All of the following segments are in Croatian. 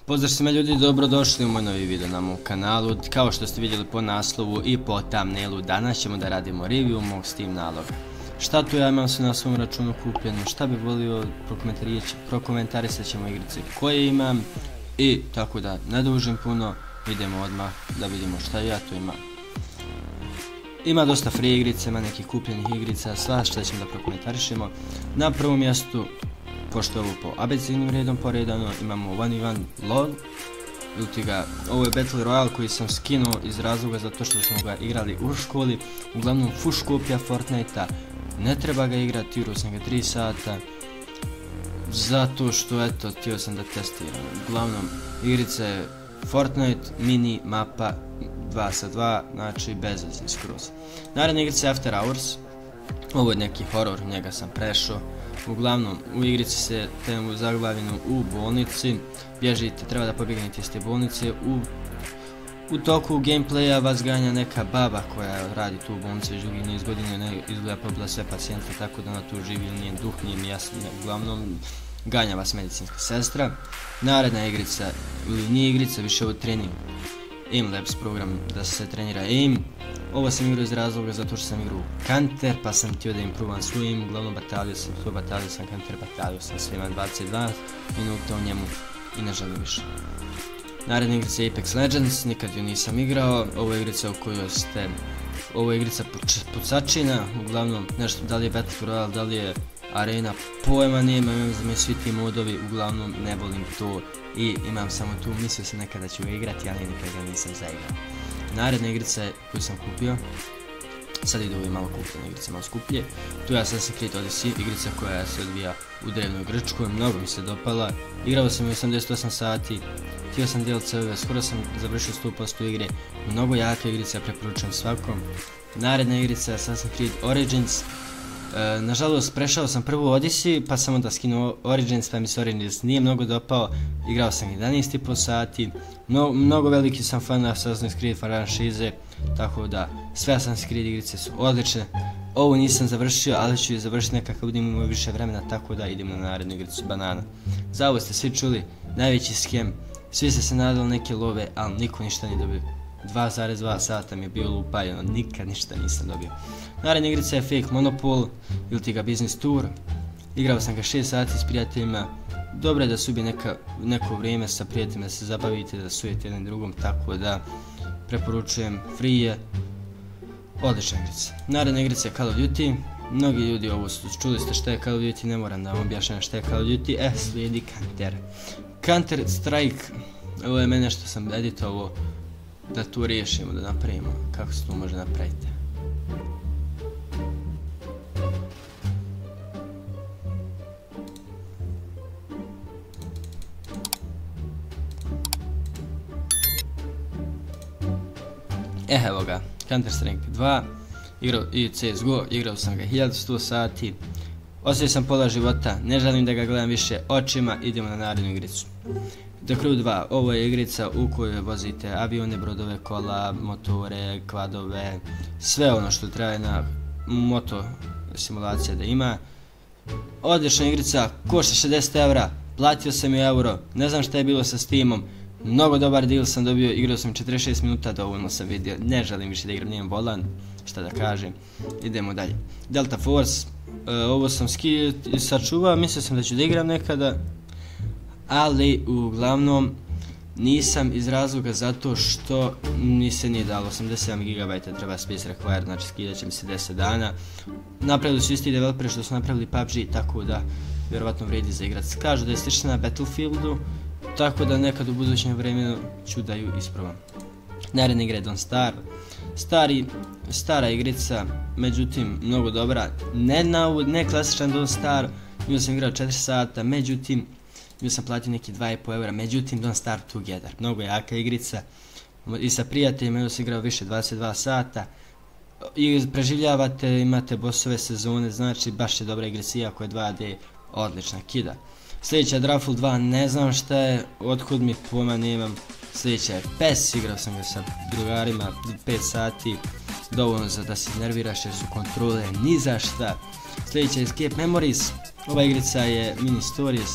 Pozdrav svima ljudi, dobrodošli u moj novi video na mom kanalu. Kao što ste vidjeli po naslovu i po thumbnailu, danas ćemo da radimo review mog Steam naloga. Šta tu ja imam sve na svom računu kupljeno, šta bi volio, prokomentarisat ćemo igrice koje imam i tako da ne dužim puno, idemo odmah da vidimo šta ja tu imam. Ima dosta free igrice, ima nekih kupljenih igrica, sva šta ćemo da prokomentarišemo. Na prvom mjestu, pošto je ovo po abecednim redom poredano, imamo 1v1 LOL. Ovo je Battle Royale koji sam skinuo iz razloga zato što smo ga igrali u školi. Uglavnom fuš kopija Fortnite-a, ne treba ga igrati, igrao sam ga 3 sata. Zato što eto, htio sam da testiram. Uglavnom, igrica je Fortnite, mini mapa 2 sa 2, znači bezvezni skroz. Naredna igrica je After Hours. Ovo je neki horor, njega sam prešao. Uglavnom, u igrici se temu zaglavljeno u bolnici, bježite, treba da pobjegnete iz te bolnice, u toku gameplaya vas ganja neka baba koja radi tu u bolnici već dugi niz godina, ne izgleda pobila sve pacijente, tako da ona tu živi ili njen duh, nije mi jasno, uglavnom ganja vas medicinska sestra. Naredna igrica, ili nije igrica, više ovo trening, Aim Labs program da se trenira aim. Ovo sam igrao iz razloga zato što sam igrao Counter, pa sam htio da im probam svoj aim, uglavnom batalio sam Counter, batalio sam svima 22 minuta u njemu i ne želim više. Naredna igrica je Apex Legends, nikad ju nisam igrao, ovo je igrica u kojoj ste, ovo je igrica pucačina, uglavnom nešto, da li je Battle Royale, da li je arena, pojma nemam, imam za me svi ti modovi, uglavnom ne volim to i imam samo tu, mislio sam nekada ću ga igrati, ali nikad ga nisam zaigrao. Naredna igrica koju sam kupio, sad idu ove malo kupljene igrice, malo skuplje, tu je Assassin's Creed Odyssey, igrica koja se odvija u drevnoj Grčkoj, mnogo mi se dopala, igrao sam 88 sati, htio sam DLC-ove, skoro sam završio 100% igre, mnogo jaka igrica, preporučujem svakom. Naredna igrica je Assassin's Creed Origins. Nažalost, prešao sam prvu Odyssey, pa sam onda skinuo Origins, pa mi se Origins nije mnogo dopao, igrao sam 11,5 sati, mnogo veliki sam fan Assassin's Creed franšize, tako da sve Assassin's Creed igrice su odlične. Ovu nisam završio, ali ću je završiti nekako budem imao više vremena, tako da idem na narednu igricu Banana. Za ovo ste svi čuli, najveći skem, svi ste se nadali neke love, ali niko ništa nije dobio. 2,2 sata mi je bio lupaljeno, nikad ništa nisam dobio. Naredna igrica je Fake Monopol, ili ti ga Business Tour. Igrao sam ga 6 sati s prijateljima. Dobro je da se ubije neko vrijeme sa prijateljima, da se zabavite, da sujete jednim drugom, tako da preporučujem, free je, odlična igrica. Naredna igrica je Call of Duty. Mnogi ljudi ovo čuli ste šta je Call of Duty, ne moram da vam objašnjam šta je Call of Duty, slijedi Counter. Counter Strike, ovo je mene što sam editovao, da tu riješimo, da napravimo kako se to može napraviti. Evo ga, Counter Strike 2 i CSGO, igrao sam ga 1100 sati, ostavio sam pola života, ne želim da ga gledam više očima, idemo na narednu igricu. The Crew 2, ovo je igrica u kojoj vozite avione, brodove, kola, motore, kvadove, sve ono što traje na moto simulacija da ima. Odlična igrica, košta 60 eura, platio sam euro, ne znam šta je bilo sa Steamom, mnogo dobar deal sam dobio, igrao sam 46 minuta, dovoljno sam vidio, ne želim više da igram, nijem volan, šta da kažem, idemo dalje. Delta Force, ovo sam sačuvao, mislio sam da ću da igram nekada, ali uglavnom nisam iz razloga zato što mi se nije dalo 87 GB treba space require, znači skidat će mi se 10 dana. Napravili su isti developeri što su napravili PUBG, tako da vjerovatno vredi za igrat. Kažu da je slična na Battlefieldu, tako da nekad u budućem vremenu ću da ju isprobam. Naredna igra je Don't Starve. Stara igrica, međutim mnogo dobra, ne klasičan Don't Starve, nju sam igrao 4 sata, međutim nju sam platio neki 2,5 eura, međutim Don't Starve Together, mnogo jaka igrica i sa prijateljima nju sam igrao više 22 sata i preživljavate, imate bossove sezone, znači baš je dobra igrica, iako je 2D, odlična kida. Sljedeća je Draftful 2, ne znam šta je, otkud mi pojma nemam. Sljedeća je PES, igrao sam ga sa drugarima 5 sati, dovoljno za da se nerviraš jer su kontrole ni za šta. Sljedeća je Escape Memories, ova igrica je mini stories.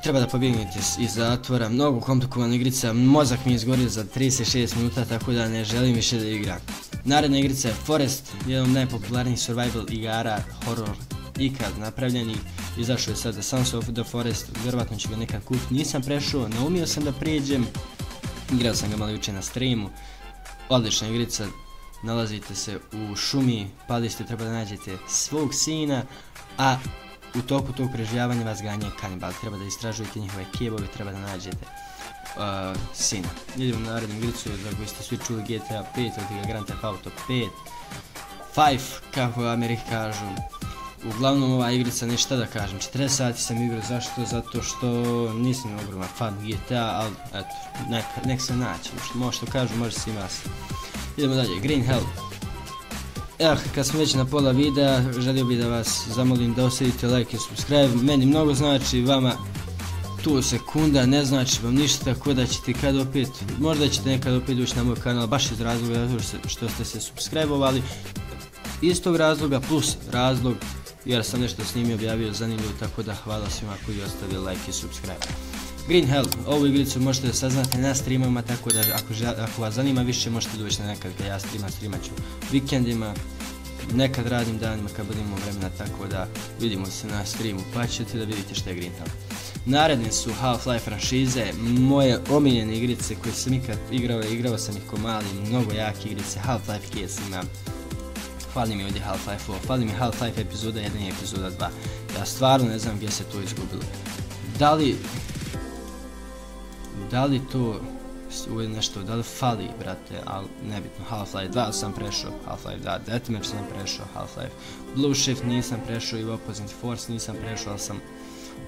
treba da pobjegnete iz zatvora, mnogo komplikovana igrica, mozak mi je izgorio za 36 minuta, tako da ne želim više da igram. Naredna igrica je Forest, jedan od najpopularnijih survival igara, horror ikad napravljeni. Izašao je sada Sons of the Forest, vjerovatno ću ga nekad kupiti, nisam prešao, naumio sam da prijeđem, igrao sam ga malo jučer na streamu, odlična igrica, nalazite se u šumi, pali ste, treba da nađete svog sina, a u toku tog preživljavanja vas ganje kanibal, treba da istražujete njihove kebove, treba da nađete sina. Idemo na narednu igricu, za koju ste svi čuli GTA 5, ili Grand Theft Auto 5, 5, kako Amerika kažu. Uglavnom ova igrica, ništa da kažem, 40 sati sam igrao, zašto? Zato što nisam ogroman fan GTA, ali eto, nek se naći, može što kažu, može se i vas. Idemo dalje, Green Hell. Kad smo već na pola videa, želio bih da vas zamolim da ostavite like i subscribe, meni mnogo znači, vama tu sekunda ne znači vam ništa, tako da ćete kad opet, možda ćete nekad opet ući na moj kanal, baš iz razloga što ste se subscribe-ovali, iz tog razloga plus razlog jer sam nešto snimio, objavio zanimljivo, tako da hvala svima koji ostavili like i subscribe. Green Hell, ovu igricu možete da saznate na streamama, tako da ako vas zanima više možete doći na nekad kad ja streamat ću vikendima, nekad radim danima kad budemo vremena, tako da vidimo se na streamu pa ćete da vidite što je Green Hell. Naredne su Half-Life franšize, moje omiljene igrice koje sam ikad igrao sam ih ko mali, mnogo jake igrice, Half-Life Case imam. Fali mi ovdje Half-Life 4, fali mi Half-Life epizoda 1 i epizoda 2, ja stvarno ne znam gdje se to izgubilo. Da li to nešto, da li fali, brate, ali nebitno. Half-Life 2 sam prešao, Half-Life 2 Deathmatch sam prešao, Half-Life Blue Shift nisam prešao i Opposing Force nisam prešao, ali sam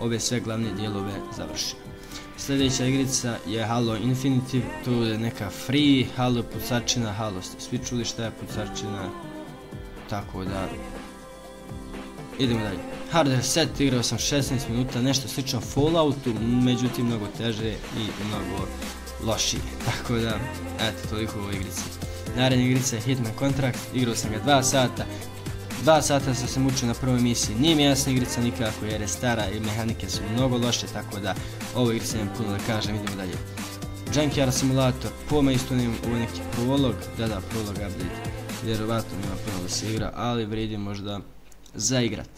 ove sve glavne dijelove završio. Sljedeća igrica je Halo Infinite, tu je neka free Halo pucačina, Halo ste svi čuli šta je pucačina, tako da idemo dalje. Hard Reset, igrao sam 16 minuta, nešto slično Falloutu, međutim mnogo teže i mnogo lošije, tako da, eto, toliko u ovoj igrici. Naredna igrica je Hitman Contract, igrao sam ga 2 sata, 2 sata sam se mučio na prvoj misiji, nije mi jasna igrica nikako jer je stara i mehanike su mnogo loše, tako da ovoj igrici nemam puno da kažem, idemo dalje. Junkyard Simulator, pojma isto nemam ovo neki prolog, da, prolog update, vjerovatno nema puno da se igra, ali vredi možda za igrat.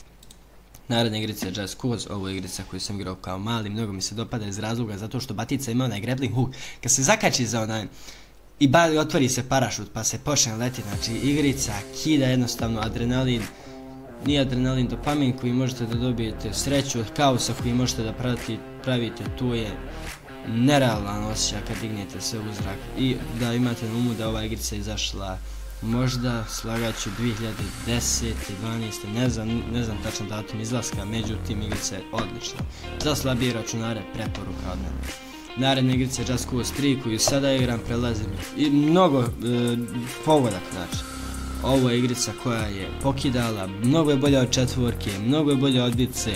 Naredna igrica je Just Cause, ovo je igrica koju sam igrao kao mali, mnogo mi se dopada iz razloga zato što batica ima onaj grappling hook, kad se zakači za onaj i otvori se parašut pa se počne letiti, znači igrica kida jednostavno adrenalin, nije adrenalin, dopamin koji možete da dobijete, sreću od kaosa koji možete da pravite, tu je nerealan osjećaj kad dignete se u zrak i da imate na umu da ova igrica izašla možda slagaću 2010. 12. ne znam tačan datum izlaska, međutim igrica je odlična. Za slabije računare preporuka od mene. Naredna igrica je Just Cause 3 koju sada igram, prelazim i mnogo pogodak znači. Ovo je igrica koja je pokidala, mnogo je bolja od četvorke, mnogo je bolja od bice,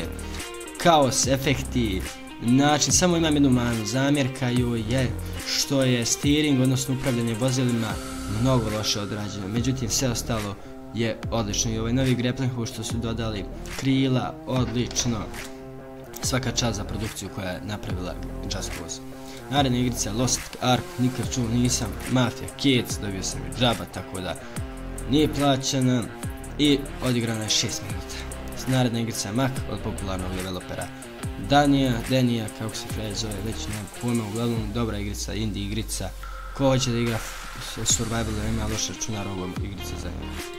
kaos, efekti, način, samo imam jednu manu, zamjerka joj je što je steering, odnosno upravljanje vozilima, mnogo loše odrađeno, međutim sve ostalo je odlično i ovaj novi grappling hook što su dodali, krila, odlično, svaka čast za produkciju koja je napravila Just Cause. Naredna igrica Lost Ark, nikad čuo nisam, Mafia Kids, dobio sam je džaba, tako da nije plaćena i odigrana je 6 minuta. Naredna igrica Mac od popularnog developera Denija, kako se Fred zove, već nemam pojma, uglavnom dobra igrica, indie igrica, ko hoće da igra survival da ima loš računar, ovo igrica za njega.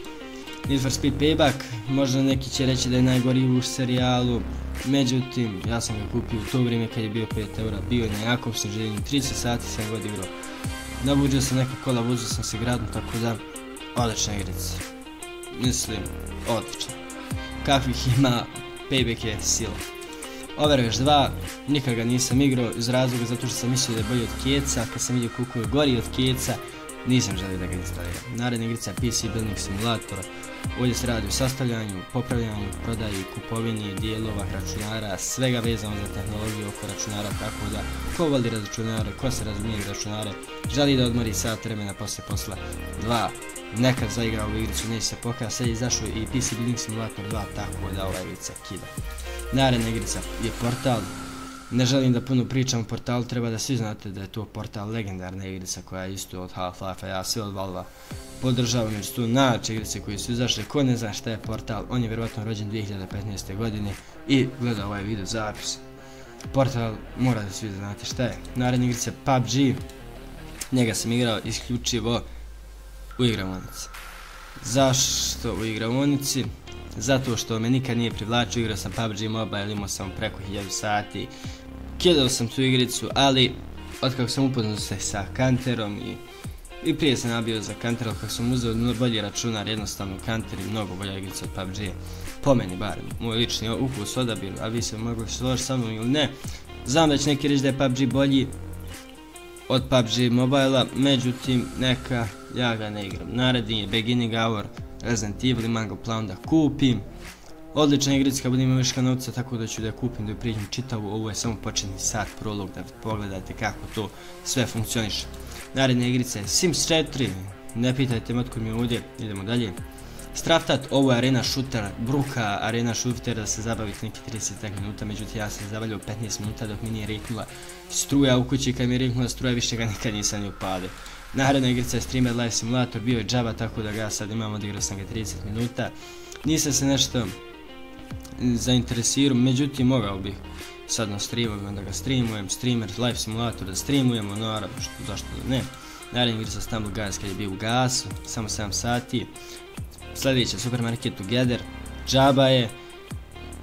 Need for Speed Payback, možda neki će reći da je najgori u serijalu, međutim, ja sam ga kupio u to vrijeme kad je bio 5 eura, bio je na jakom sniženju, 30 sati sam ga odigrao. Nabuđio sam neka kola, vozio sam se gradom, tako da, odlična igrica. Mislim, odlična. Kakvih ima, Payback je sila. Overwatch 2, nikad ga nisam igrao iz razloga zato što sam mislio da je bolji od Keca, kad sam vidio koliko je gori od Keca, nisam želio da ga instaliram. Naredna igrica PC Building Simulator, ovdje se radi o sastavljanju, popravljanju, prodaji, kupovini, dijelova, računara, svega vezano za tehnologiju oko računara, tako da ko voli računare, ko se razumije računare, želi da odmori sat vremena poslije posla 2, nekad zaigra ovu igricu, neće se pokazati, sad je izašao i PC Building Simulator 2, tako da ova igrica kida. Naredna igrica je Portal, Ne želim da puno pričam o portalu, treba da svi znate da je to portal legendarna igrica koja je isto od Half-Life-a, ja sve od Valve-a podržavam jer su tu najjače igrice koje su izašle. Ko ne zna šta je portal, on je vjerojatno rođen 2015. godine i gleda ovaj video zapis. Portal mora da svi znate šta je. Naredna igrica PUBG, njega sam igrao isključivo u igraonici. Zašto u igraonici? Zato što me nikad nije privlačio, igrao sam PUBG Mobile, imao sam preko 1000 sati, kidao sam tu igricu, ali otkako sam upoznao se sa Counterom i prije sam nabio za Counter, ali kako sam uzeo bolji računar, jednostavno Counter je mnogo bolja igrica od PUBG, po meni barem, moj lični ukus odabir, a vi se mogli složiti sa mnom ili ne. Znam da će neki reći da je PUBG bolji od PUBG Mobile-a, međutim neka, ja ga ne igram. Naredni je Beginning Hour, Resident Evil, imam ga plan da kupim. Odlična igrica kad budem imao viška novca, tako da ću da je kupim, da ju prijeđem čitavu. Ovo je samo početni sat, prolog, da pogledate kako to sve funkcioniše. Naredna igrica je Sims 4, ne pitajte me otkud mi je ovdje, idemo dalje. Straftat, ovo je arena shooter, bruka arena shooter da se zabavite neki 30 minuta, međutim ja sam zabavljao 15 minuta dok mi nije riknula struja u kući, kad mi je riknula struja više ga nikad nisam ni upadio. Naredna igrica je Streamer Live Simulator, bio je džaba tako da ga ja sad imam, odigrao sam ga 30 minuta. Nisam se nešto zainteresirao, međutim mogao bih sad na streamu, onda ga streamujem, Streamer Live Simulator da streamujemo, naravno zašto da ne. Naredna igrica Stumble Guys kad je bio u gasu, samo 7 sati. Sljedeća Supermarket Together, džaba je,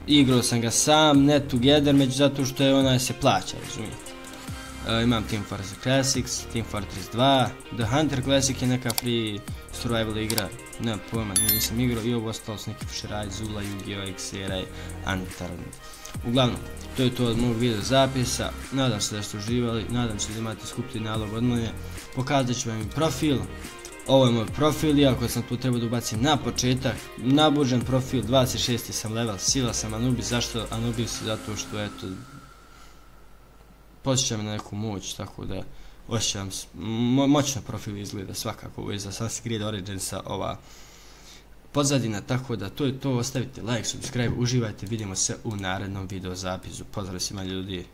igrao sam ga sam, ne Together, zato što je onaj se plaća, razumijete. Imam Team Fortress Classics, Team Fortress 2, The Hunter Classic je neka free survival igra, nema pojma, nisam igrao i ovo ostalo s neki Shirai, Zula, Yu-Gi-Oh, Xera i Antaron. Uglavnom, to je to od mog video zapisa, nadam se da ste uživali, nadam se da imate skuplji nalog od mene, pokazat ću vam i profil. Ovo je moj profil, iako sam tu trebao da ubacim na početak, nabuđen profil, 26. sam level, sila sam Anubis, zašto Anubis? Zato što eto, posjećam na neku moć, tako da osjećam, moćno profil izgleda svakako, ovo je za Assassin's Creed Originsa ova pozadina, tako da to je to, ostavite like, subscribe, uživajte, vidimo se u narednom video zapisu, pozdrav svima ljudi.